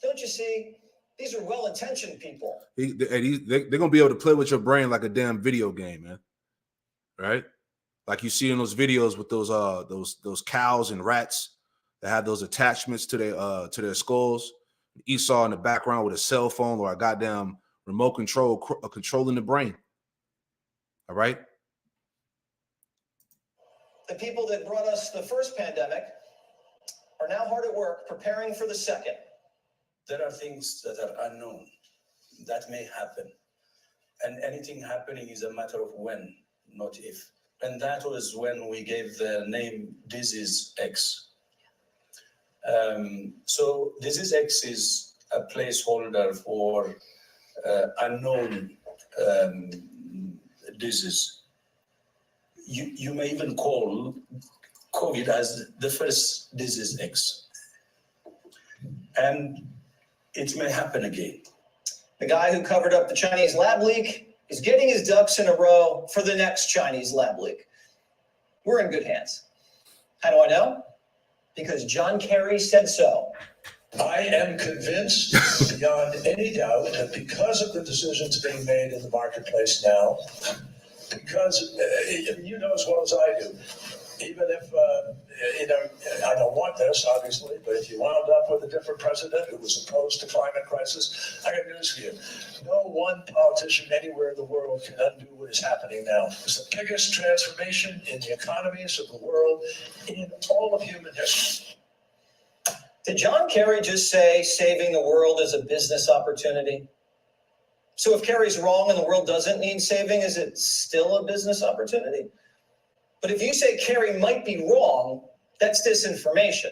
Don't you see? These are well-intentioned people. They're going to be able to play with your brain like a damn video game, man. Right? Like you see in those videos with those cows and rats that have those attachments to their skulls. Esau in the background with a cell phone or a goddamn remote control controlling the brain. All right? The people that brought us the first pandemic are now hard at work preparing for the second. There are things that are unknown that may happen. And anything happening is a matter of when, not if. And that was when we gave the name Disease X. So Disease X is a placeholder for unknown disease. You may even call COVID as the first Disease X. And it may happen again. The guy who covered up the Chinese lab leak is getting his ducks in a row for the next Chinese lab leak. We're in good hands. How do I know? Because John Kerry said so. I am convinced beyond any doubt that because of the decisions being made in the marketplace now, because you know as well as I do, even if, I don't want this, obviously, but if you wound up with a different president who was opposed to climate crisis, I got news for you. No one politician anywhere in the world can undo what is happening now. It's the biggest transformation in the economies of the world in all of human history. Did John Kerry just say saving the world is a business opportunity? So if Kerry's wrong and the world doesn't need saving, is it still a business opportunity? But if you say Kerry might be wrong, that's disinformation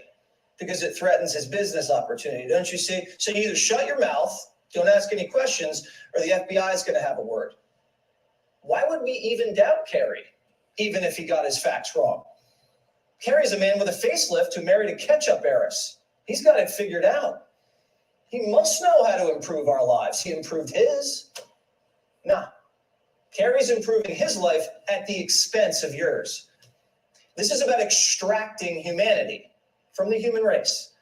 because it threatens his business opportunity, don't you see? So you either shut your mouth, don't ask any questions, or the FBI is going to have a word. Why would we even doubt Kerry, even if he got his facts wrong? Kerry's a man with a facelift who married a ketchup heiress. He's got it figured out. He must know how to improve our lives. He improved his. Nah. Kerry's improving his life at the expense of yours. This is about extracting humanity from the human race.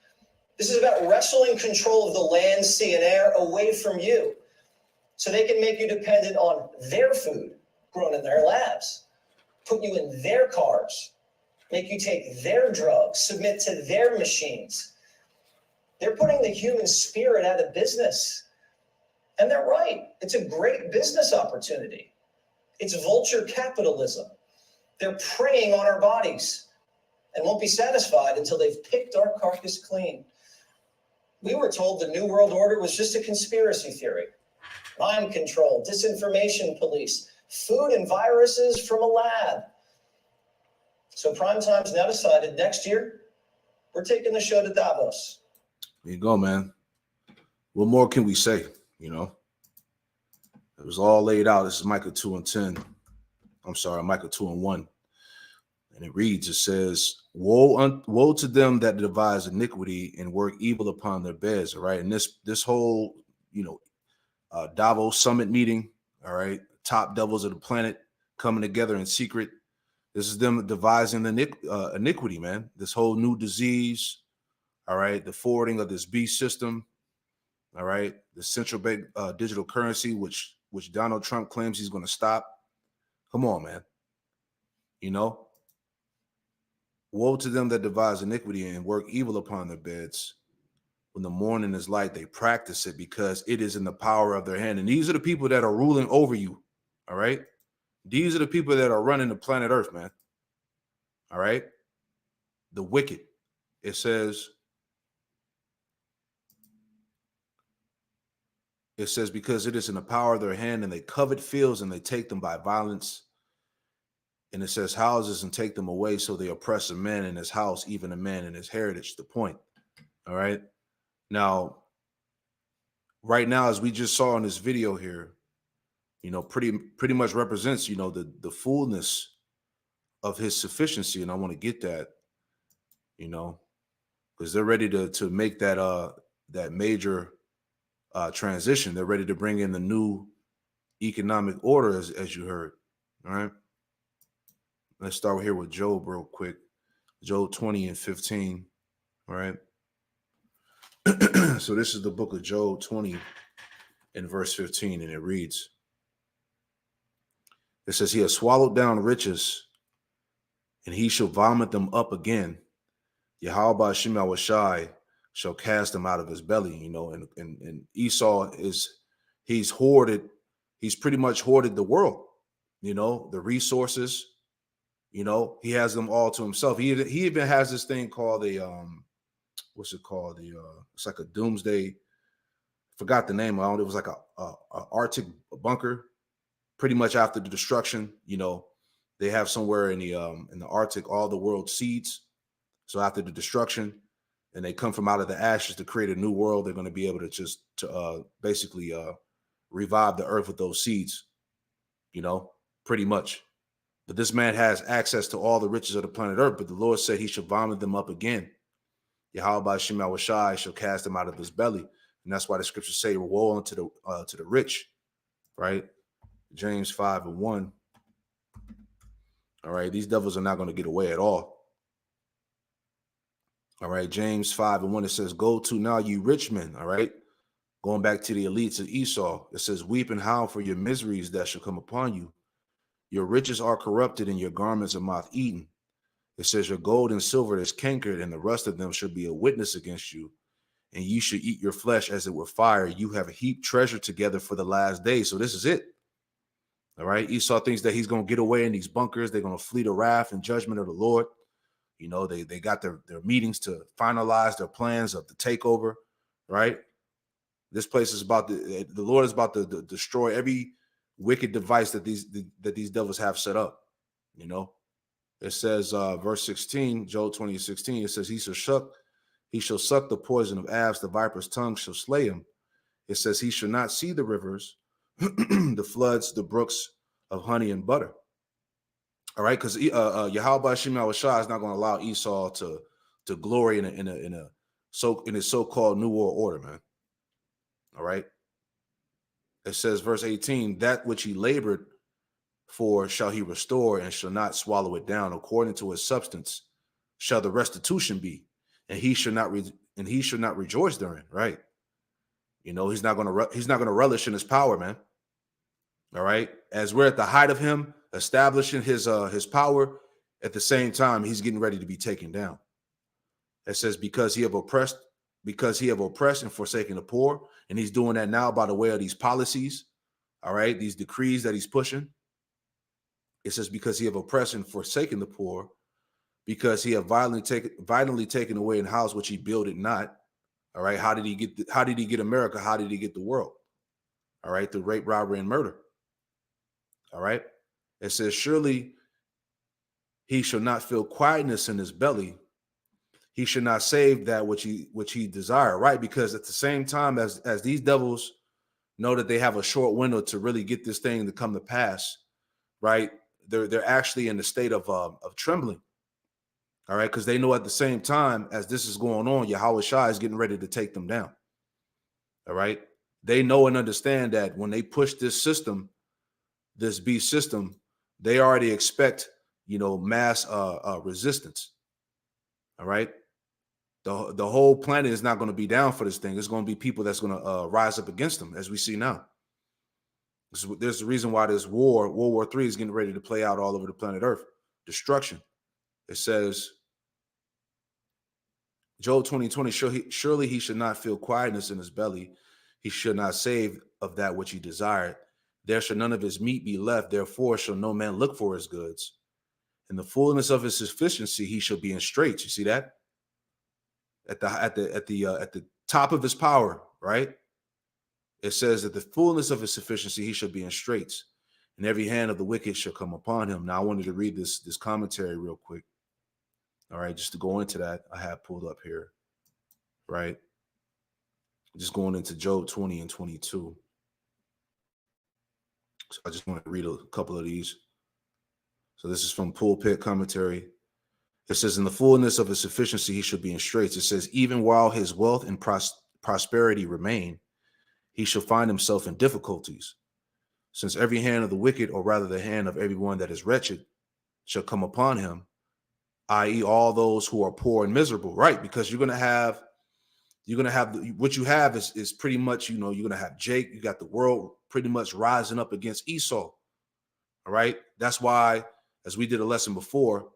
This is about wresting control of the land, sea, and air away from you so they can make you dependent on their food grown in their labs, put you in their cars, make you take their drugs, submit to their machines. They're putting the human spirit out of business. And they're right. It's a great business opportunity. It's vulture capitalism. They're preying on our bodies and won't be satisfied until they've picked our carcass clean. We were told the New World Order was just a conspiracy theory. Mind control, disinformation police, food and viruses from a lab. So Primetime's now decided next year, we're taking the show to Davos. There you go, man. What more can we say? You know, it was all laid out. This is Micah 2:10. I'm sorry, Micah 2:1. And it reads, it says, woe to them that devise iniquity and work evil upon their beds. All right. And this whole, Davos summit meeting, all right, top devils of the planet coming together in secret. This is them devising the iniquity, man. This whole new disease, all right, the forwarding of this beast system, all right, the central bank digital currency, which Donald Trump claims he's going to stop. Come on, man. Woe to them that devise iniquity and work evil upon their beds. When the morning is light, they practice it because it is in the power of their hand. And these are the people that are ruling over you. All right. These are the people that are running the planet Earth, man. All right. The wicked. It says because it is in the power of their hand, and they covet fields and they take them by violence. And it says houses and take them away. So they oppress a man in his house, even a man in his heritage. The point. All right. Now, right now, as we just saw in this video here, pretty much represents, the fullness of his sufficiency. And I want to get that, because they're ready to make that major transition. They're ready to bring in the new economic order, as you heard. All right. Let's start here with Job real quick. Job 20:15. All right. So this is the book of Job 20 and verse 15, and it reads, it says, he has swallowed down riches, and he shall vomit them up again. Yahweh Shem Shai shall cast them out of his belly. And Esau he's pretty much hoarded the world, the resources. He has them all to himself. He even has this thing called what's it called? It's like a doomsday. Forgot the name. It was like a Arctic bunker. Pretty much after the destruction, they have somewhere in the Arctic all the world's seeds. So after the destruction, and they come from out of the ashes to create a new world, they're going to be able to basically revive the earth with those seeds. Pretty much. But this man has access to all the riches of the planet Earth. But the Lord said he shall vomit them up again. Yahweh Shem Shai shall cast them out of his belly. And that's why the scriptures say, woe unto the rich, right? James 5:1. All right, these devils are not going to get away at all. All right, James 5:1, it says, go to now, you rich men. All right, going back to the elites of Esau, it says, weep and howl for your miseries that shall come upon you. Your riches are corrupted, and your garments are moth-eaten. It says, your gold and silver is cankered, and the rust of them shall be a witness against you. And you should eat your flesh as it were fire. You have heaped treasure together for the last days. So this is it. All right. Esau thinks that he's going to get away in these bunkers. They're going to flee the wrath and judgment of the Lord. They got their meetings to finalize their plans of the takeover. Right. This place is the Lord is about to destroy every wicked device that these devils have set up. It says, verse 16, Job 20:16, it says, he shall suck the poison of asps, the viper's tongue shall slay him. It says, he shall not see the rivers, the floods, the brooks of honey and butter. All right, because Yahweh Shem Shai is not going to allow Esau to glory in his so-called New World Order, man. All right. It says, verse 18, that which he labored for shall he restore, and shall not swallow it down. According to his substance shall the restitution be, and he should not rejoice therein. Right. He's not going to relish in his power, man. All right. As we're at the height of him establishing his power, at the same time, he's getting ready to be taken down. It says, because he have oppressed and forsaken the poor. And he's doing that now by the way of these policies. All right. These decrees that he's pushing. It says, because he have oppressed and forsaken the poor, because he have violently taken away an house which he builded not. All right. How did he get America? How did he get the world? All right. Through rape, robbery, and murder. All right. It says, surely he shall not feel quietness in his belly. He should not save that which he desire. Right. Because at the same time as these devils know that they have a short window to really get this thing to come to pass, right? They're actually in the state of trembling. All right. Because they know at the same time as this is going on, Yahweh Shai is getting ready to take them down. All right. They know and understand that when they push this system, this beast system, they already expect, mass resistance. All right. The whole planet is not going to be down for this thing. It's going to be people that's going to rise up against them, as we see now. There's a reason why this World War III is getting ready to play out all over the planet Earth. Destruction. It says, Job 20:20, surely he should not feel quietness in his belly. He should not save of that which he desired. There shall none of his meat be left. Therefore shall no man look for his goods. In the fullness of his sufficiency, he shall be in straits. You see that? At the top of his power, right? It says that the fullness of his sufficiency, he shall be in straits, and every hand of the wicked shall come upon him. Now I wanted to read this commentary real quick. All right, just to go into that, I have pulled up here, right? Just going into Job 20 and 22. So I just want to read a couple of these. So this is from Pulpit Commentary. It says, in the fullness of his sufficiency, he shall be in straits. It says, even while his wealth and prosperity remain, he shall find himself in difficulties. Since every hand of the wicked, or rather the hand of everyone that is wretched, shall come upon him, i.e. all those who are poor and miserable, right? Because you're going to have what you have is pretty much, you're going to have Jake, you got the world pretty much rising up against Esau. All right. That's why, as we did a lesson before,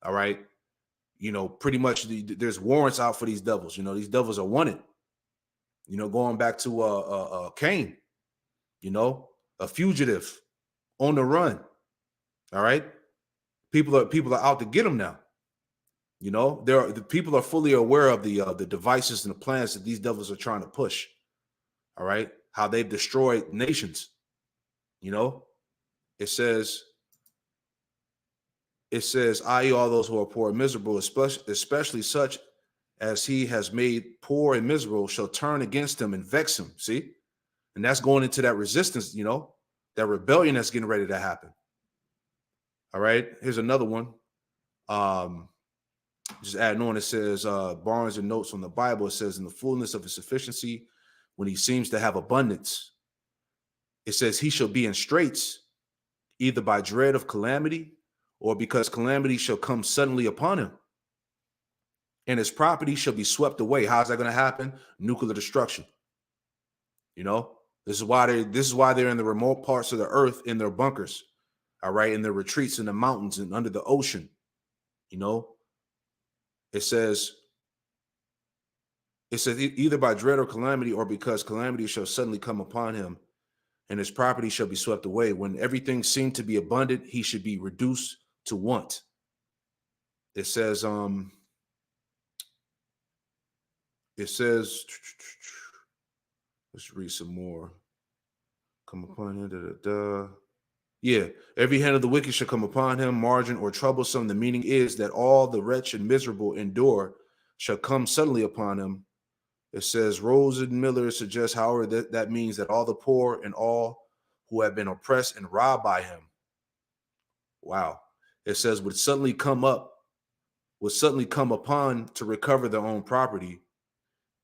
all right, pretty much there's warrants out for these devils. These devils are wanted. Going back to Cain, a fugitive on the run. All right. People are out to get him now. The people are fully aware of the devices and the plans that these devils are trying to push. All right. How they've destroyed nations. It says, i.e. all those who are poor and miserable, especially such as he has made poor and miserable, shall turn against him and vex him. See? And that's going into that resistance, that rebellion that's getting ready to happen. All right. Here's another one. Just adding on, it says, Barnes and notes on the Bible, it says, in the fullness of his sufficiency, when he seems to have abundance, it says he shall be in straits, either by dread of calamity or because calamity shall come suddenly upon him. And his property shall be swept away. How's that going to happen? Nuclear destruction. This is why they're in the remote parts of the earth, in their bunkers, all right, in their retreats in the mountains and under the ocean. It says either by dread or calamity or because calamity shall suddenly come upon him, and his property shall be swept away. When everything seemed to be abundant, he should be reduced to want. It says, let's read some more. Come upon him. Yeah, every hand of the wicked shall come upon him, margin or troublesome. The meaning is that all the wretched and miserable endure shall come suddenly upon him. It says, Rose and Miller suggests, however, that means that all the poor and all who have been oppressed and robbed by him. Wow. It says would suddenly come upon to recover their own property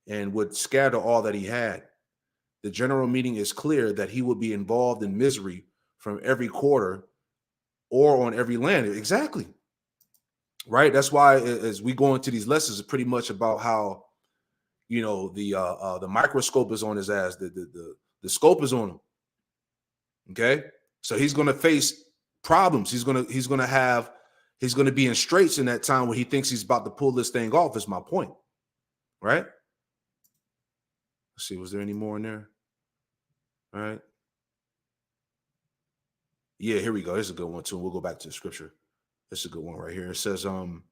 and would scatter all that he had. The general meaning is clear that he would be involved in misery from every quarter or on every land. Exactly. Right. That's why as we go into these lessons, it's pretty much about how, the microscope is on his ass. The scope is on him. Okay. So he's going to face problems. He's going to be in straits in that time when he thinks he's about to pull this thing off, is my point. Right. Let's see. Was there any more in there? All right. Yeah, here we go. Here's a good one too. We'll go back to the scripture. This is a good one right here. It says, in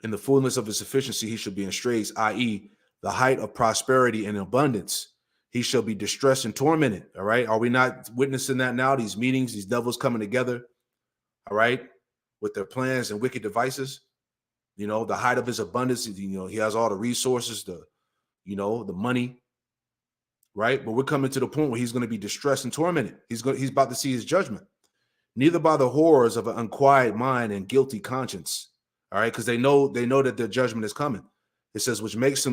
the fullness of his sufficiency, he should be in straits, i.e., the height of prosperity and abundance. He shall be distressed and tormented. All right. Are we not witnessing that now? These meetings, these devils coming together, all right, with their plans and wicked devices. You know, the height of his abundance, you know, he has all the resources, the money, right? But we're coming to the point where he's going to be distressed and tormented. He's about to see his judgment. Neither by the horrors of an unquiet mind and guilty conscience. All right, because they know that their judgment is coming. It says, which makes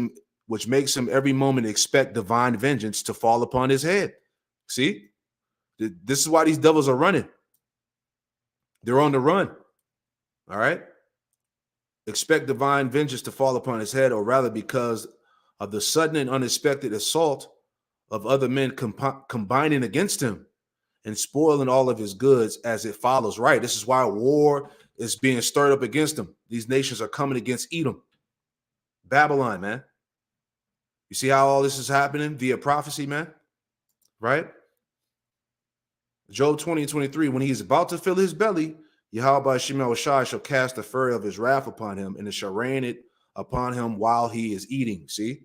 him every moment expect divine vengeance to fall upon his head. See, this is why these devils are running. They're on the run. All right. Expect divine vengeance to fall upon his head, or rather because of the sudden and unexpected assault of other men combining against him and spoiling all of his goods as it follows. Right. This is why war is being stirred up against him. These nations are coming against Edom. Babylon, man. You see how all this is happening via prophecy, man? Right? Job 20:23, when he is about to fill his belly, Yahweh Shemel Shai shall cast the fury of his wrath upon him, and it shall rain it upon him while he is eating. See?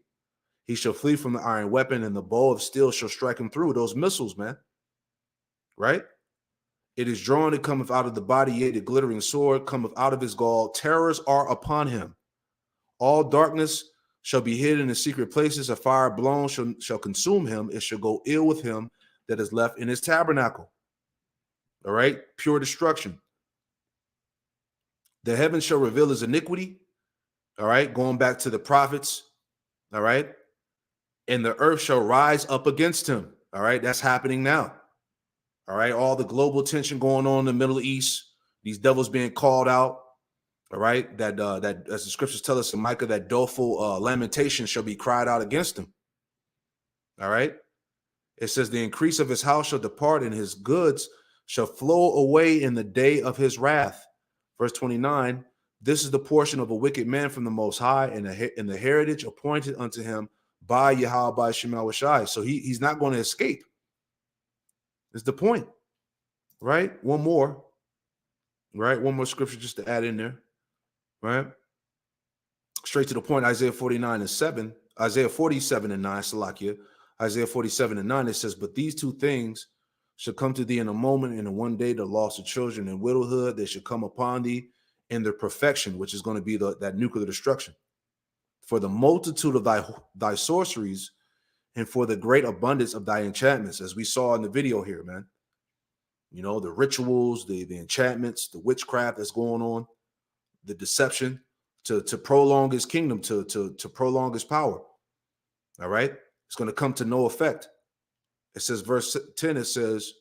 He shall flee from the iron weapon, and the bow of steel shall strike him through. Those missiles, man. Right? It is drawn, it cometh out of the body, yea, the glittering sword cometh out of his gall. Terrors are upon him. All darkness shall be hidden in secret places. A fire blown shall consume him. It shall go ill with him that is left in his tabernacle. All right? Pure destruction. The heavens shall reveal his iniquity. All right? Going back to the prophets. All right? And the earth shall rise up against him. All right? That's happening now. All right? All the global tension going on in the Middle East. These devils being called out. All right, that as the scriptures tell us in Micah, that doleful lamentation shall be cried out against him. All right, it says the increase of his house shall depart, and his goods shall flow away in the day of his wrath. Verse 29. This is the portion of a wicked man from the Most High, and the heritage appointed unto him by Yahweh by Shemel Shai. So he's not going to escape. Is the point, right? One more scripture just to add in there. Right? Straight to the point, Isaiah 47:9, Salakia. Isaiah 47:9, it says, but these two things shall come to thee in a moment, and in one day the loss of children and widowhood, they shall come upon thee in their perfection, which is going to be that nuclear destruction. For the multitude of thy sorceries, and for the great abundance of thy enchantments, as we saw in the video here, man. You know, the rituals, the enchantments, the witchcraft that's going on, the deception to prolong his kingdom, to prolong his power. All right. It's going to come to no effect. It says, verse 10, it says,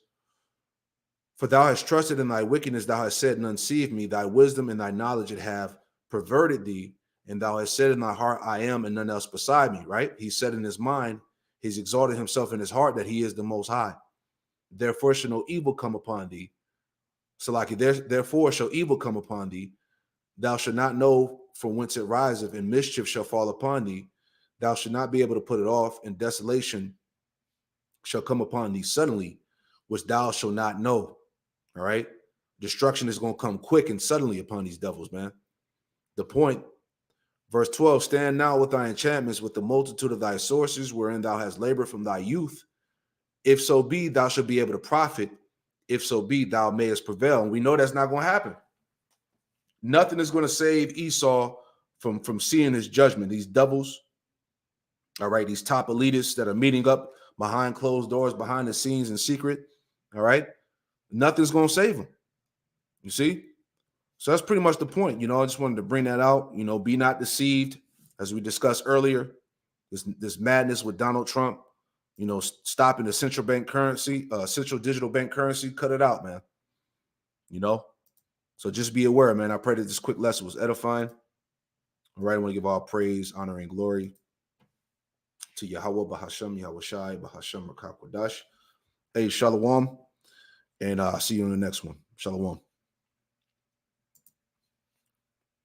for thou hast trusted in thy wickedness, thou hast said, none seeth me, thy wisdom and thy knowledge it have perverted thee, and thou hast said in thy heart, I am, and none else beside me. Right? He said in his mind, he's exalted himself in his heart that he is the Most High. Therefore shall no evil come upon thee. Salaki, therefore shall evil come upon thee. Thou shalt not know from whence it riseth, and mischief shall fall upon thee. Thou shalt not be able to put it off, and desolation shall come upon thee suddenly, which thou shalt not know. All right? Destruction is going to come quick and suddenly upon these devils, man. The point, verse 12, stand now with thy enchantments, with the multitude of thy sources, wherein thou hast labored from thy youth. If so be, thou shalt be able to profit. If so be, thou mayest prevail. And we know that's not going to happen. Nothing is going to save Esau from seeing his judgment. These devils, all right, these top elitists that are meeting up behind closed doors, behind the scenes in secret, all right, nothing's going to save him. You see? So that's pretty much the point. You know, I just wanted to bring that out. You know, be not deceived, as we discussed earlier, this madness with Donald Trump, you know, stopping the central bank currency, central digital bank currency, cut it out, man. You know? So just be aware, man. I pray that this quick lesson was edifying. All right, I want to give all praise, honor, and glory to Yahweh Bahasham, Yahweh Shai, Bahasham, Rakakwadash. Hey, Shalom, and I'll see you in the next one. Shalom.